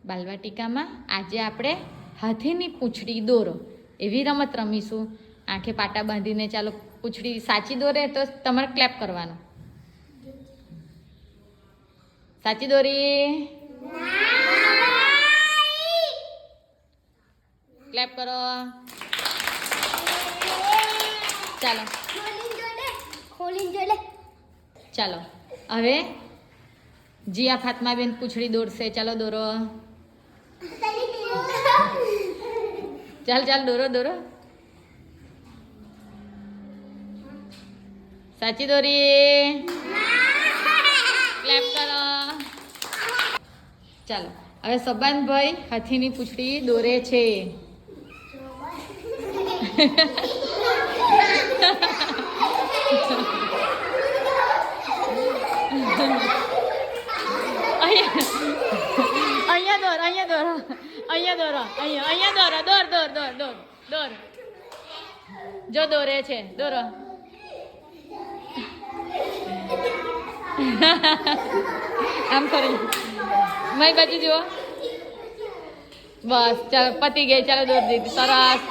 બાલવાટિકામાં આજે આપણે હાથીની પૂંછડી દોરો એવી રમત રમીશું. આંખે પાટા બાંધીને ચાલો પૂંછડી સાચી દોરે તો તમારે ક્લેપ કરવાનું. સાચી દોરી ક્લેપ કરો. ચાલો ચાલો હવે જીયા ફાતમા બેન પૂંછડી દોરશે. ચાલો દોરો. ચાલ ચાલ દોરો દોરો. સાચી દોરી ક્લેપ કરો. ચાલો હવે સબાનભાઈ હાથીની પૂંછડી દોરે છે. અહીંયા દોર અહીંયા દોરો અહીંયા દોરો અહીંયા દોરો દોર દોર દોર દોર દોર. જો દોરે છે દોરો. આમ કરી મારી બાજુ જુઓ. બસ ચાલો પતી ગઈ. ચાલો દોર દીધી. સરસ.